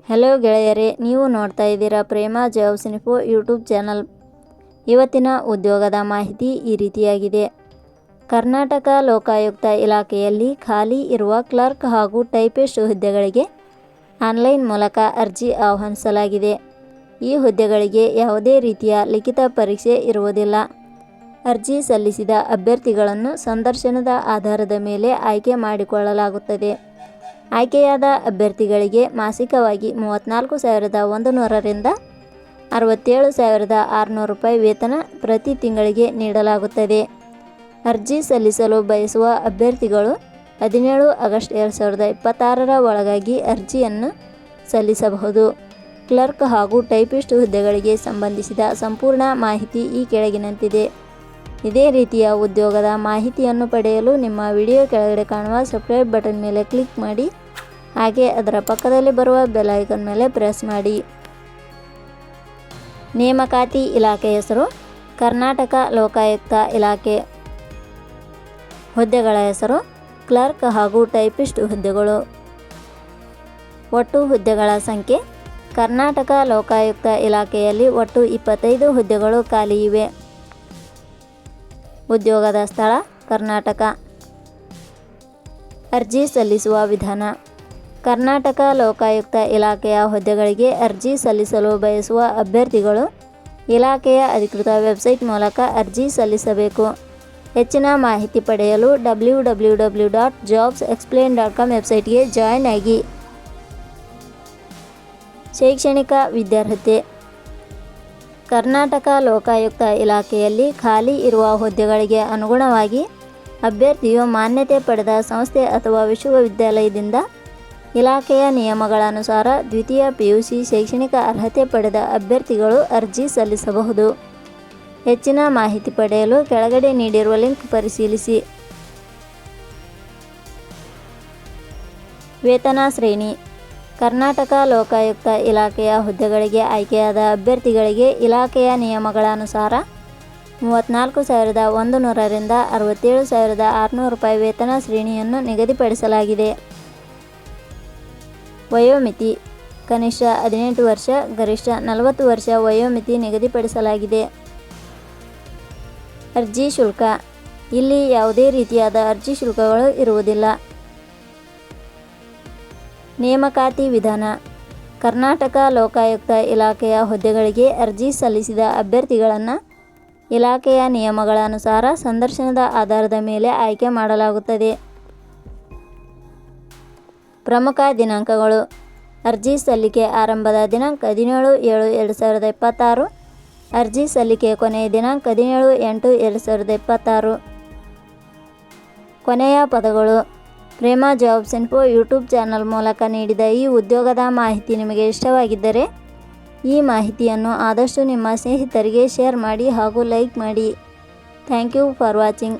Hello ಗೆಳೆಯರೇ, ನೀವು ನೋಡ್ತಾ ಇದ್ದೀರಾ ಪ್ರೇಮ ಜಾಬ್ಸ್ ಇನ್ಫೋ ಯೂಟ್ಯೂಬ್ ಚಾನಲ್. ಇವತ್ತಿನ ಉದ್ಯೋಗದ ಮಾಹಿತಿ ಈ ರೀತಿಯಾಗಿದೆ. ಕರ್ನಾಟಕ ಲೋಕಾಯುಕ್ತ ಇಲಾಖೆಯಲ್ಲಿ ಖಾಲಿ ಇರುವ ಕ್ಲರ್ಕ್ ಹಾಗೂ ಟೈಪಿಸ್ಟ್ ಹುದ್ದೆಗಳಿಗೆ ಆನ್ಲೈನ್ ಮೂಲಕ ಅರ್ಜಿ ಆಹ್ವಾನಿಸಲಾಗಿದೆ. ಈ ಹುದ್ದೆಗಳಿಗೆ ಯಾವುದೇ ರೀತಿಯ ಲಿಖಿತ ಪರೀಕ್ಷೆ ಇರುವುದಿಲ್ಲ. ಅರ್ಜಿ ಸಲ್ಲಿಸಿದ ಅಭ್ಯರ್ಥಿಗಳನ್ನು ಸಂದರ್ಶನದ ಆಧಾರದ ಮೇಲೆ ಆಯ್ಕೆ ಮಾಡಿಕೊಳ್ಳಲಾಗುತ್ತದೆ. ಆಯ್ಕೆಯಾದ ಅಭ್ಯರ್ಥಿಗಳಿಗೆ ಮಾಸಿಕವಾಗಿ 34,100 ರಿಂದ 67,600 ರೂಪಾಯಿ ವೇತನ ಪ್ರತಿ ತಿಂಗಳಿಗೆ ನೀಡಲಾಗುತ್ತದೆ. ಅರ್ಜಿ ಸಲ್ಲಿಸಲು ಬಯಸುವ ಅಭ್ಯರ್ಥಿಗಳು 17 ಆಗಸ್ಟ್ 2026 ಒಳಗಾಗಿ ಅರ್ಜಿಯನ್ನು ಸಲ್ಲಿಸಬಹುದು. ಕ್ಲರ್ಕ್ ಹಾಗೂ ಟೈಪಿಸ್ಟ್ ಹುದ್ದೆಗಳಿಗೆ ಸಂಬಂಧಿಸಿದ ಸಂಪೂರ್ಣ ಮಾಹಿತಿ ಈ ಕೆಳಗಿನಂತಿದೆ. ಇದೇ ರೀತಿಯ ಉದ್ಯೋಗದ ಮಾಹಿತಿಯನ್ನು ಪಡೆಯಲು ನಿಮ್ಮ ವಿಡಿಯೋ ಕೆಳಗಡೆ ಕಾಣುವ ಸಬ್ಸ್ಕ್ರೈಬ್ ಬಟನ್ ಮೇಲೆ ಕ್ಲಿಕ್ ಮಾಡಿ, ಹಾಗೆ ಅದರ ಪಕ್ಕದಲ್ಲಿ ಬರುವ ಬೆಲ್ ಐಕಾನ್ ಮೇಲೆ ಪ್ರೆಸ್ ಮಾಡಿ. ನೇಮಕಾತಿ ಇಲಾಖೆ ಹೆಸರು ಕರ್ನಾಟಕ ಲೋಕಾಯುಕ್ತ ಇಲಾಖೆ. ಹುದ್ದೆಗಳ ಹೆಸರು ಕ್ಲರ್ಕ್ ಹಾಗೂ ಟೈಪಿಸ್ಟ್ ಹುದ್ದೆಗಳು. ಒಟ್ಟು ಹುದ್ದೆಗಳ ಸಂಖ್ಯೆ ಕರ್ನಾಟಕ ಲೋಕಾಯುಕ್ತ ಇಲಾಖೆಯಲ್ಲಿ ಒಟ್ಟು 25 ಹುದ್ದೆಗಳು ಖಾಲಿ ಇವೆ. ಉದ್ಯೋಗದ ಸ್ಥಳ ಕರ್ನಾಟಕ. ಅರ್ಜಿ ಸಲ್ಲಿಸುವ ವಿಧಾನ. ಕರ್ನಾಟಕ ಲೋಕಾಯುಕ್ತ ಇಲಾಖೆಯ ಹುದ್ದೆಗಳಿಗೆ ಅರ್ಜಿ ಸಲ್ಲಿಸಲು ಬಯಸುವ ಅಭ್ಯರ್ಥಿಗಳು ಇಲಾಖೆಯ ಅಧಿಕೃತ ವೆಬ್ಸೈಟ್ ಮೂಲಕ ಅರ್ಜಿ ಸಲ್ಲಿಸಬೇಕು. ಹೆಚ್ಚಿನ ಮಾಹಿತಿ ಪಡೆಯಲು www.jobsexplain.com ವೆಬ್ಸೈಟ್ಗೆ ಜಾಯಿನ್ ಆಗಿ. ಶೈಕ್ಷಣಿಕ ವಿದ್ಯಾರ್ಹತೆ. ಕರ್ನಾಟಕ ಲೋಕಾಯುಕ್ತ ಇಲಾಖೆಯಲ್ಲಿ ಖಾಲಿ ಇರುವ ಹುದ್ದೆಗಳಿಗೆ ಅನುಗುಣವಾಗಿ ಅಭ್ಯರ್ಥಿಯು ಮಾನ್ಯತೆ ಪಡೆದ ಸಂಸ್ಥೆ ಅಥವಾ ವಿಶ್ವವಿದ್ಯಾಲಯದಿಂದ ಇಲಾಖೆಯ ನಿಯಮಗಳನುಸಾರ ದ್ವಿತೀಯ PUC ಶೈಕ್ಷಣಿಕ ಅರ್ಹತೆ ಪಡೆದ ಅಭ್ಯರ್ಥಿಗಳು ಅರ್ಜಿ ಸಲ್ಲಿಸಬಹುದು. ಹೆಚ್ಚಿನ ಮಾಹಿತಿ ಪಡೆಯಲು ಕೆಳಗಡೆ ನೀಡಿರುವ ಲಿಂಕ್ ಪರಿಶೀಲಿಸಿ. ವೇತನ ಶ್ರೇಣಿ. ಕರ್ನಾಟಕ ಲೋಕಾಯುಕ್ತ ಇಲಾಖೆಯ ಹುದ್ದೆಗಳಿಗೆ ಆಯ್ಕೆಯಾದ ಅಭ್ಯರ್ಥಿಗಳಿಗೆ ಇಲಾಖೆಯ ನಿಯಮಗಳನುಸಾರ 34,100 ರಿಂದ 67,600 ರೂಪಾಯಿ ವೇತನ ಶ್ರೇಣಿಯನ್ನು ನಿಗದಿಪಡಿಸಲಾಗಿದೆ. ವಯೋಮಿತಿ. ಕನಿಷ್ಠ 18 ವರ್ಷ, ಗರಿಷ್ಠ 40 ವರ್ಷ ವಯೋಮಿತಿ ನಿಗದಿಪಡಿಸಲಾಗಿದೆ. ಅರ್ಜಿ ಶುಲ್ಕ. ಇಲ್ಲಿ ಯಾವುದೇ ರೀತಿಯಾದ ಅರ್ಜಿ ಶುಲ್ಕಗಳು ಇರುವುದಿಲ್ಲ. ನೇಮಕಾತಿ ವಿಧಾನ. ಕರ್ನಾಟಕ ಲೋಕಾಯುಕ್ತ ಇಲಾಖೆಯ ಹುದ್ದೆಗಳಿಗೆ ಅರ್ಜಿ ಸಲ್ಲಿಸಿದ ಅಭ್ಯರ್ಥಿಗಳನ್ನು ಇಲಾಖೆಯ ನಿಯಮಗಳನುಸಾರ ಸಂದರ್ಶನದ ಆಧಾರದ ಮೇಲೆ ಆಯ್ಕೆ ಮಾಡಲಾಗುತ್ತದೆ. ಪ್ರಮುಖ ದಿನಾಂಕಗಳು. ಅರ್ಜಿ ಸಲ್ಲಿಕೆ ಆರಂಭದ ದಿನಾಂಕ 17/7/2026. ಅರ್ಜಿ ಸಲ್ಲಿಕೆ ಕೊನೆಯ ದಿನಾಂಕ 17/8/2026. ಕೊನೆಯ ಪದಗಳು. ಪ್ರೇಮ ಜಾಬ್ಸ್ ಇನ್ಫೋ ಯೂಟ್ಯೂಬ್ ಚಾನಲ್ ಮೂಲಕ ನೀಡಿದ ಈ ಉದ್ಯೋಗದ ಮಾಹಿತಿ ನಿಮಗೆ ಇಷ್ಟವಾಗಿದ್ದರೆ ಈ ಮಾಹಿತಿಯನ್ನು ಆದಷ್ಟು ನಿಮ್ಮ ಸ್ನೇಹಿತರಿಗೆ ಶೇರ್ ಮಾಡಿ ಹಾಗೂ ಲೈಕ್ ಮಾಡಿ. Thank you for watching.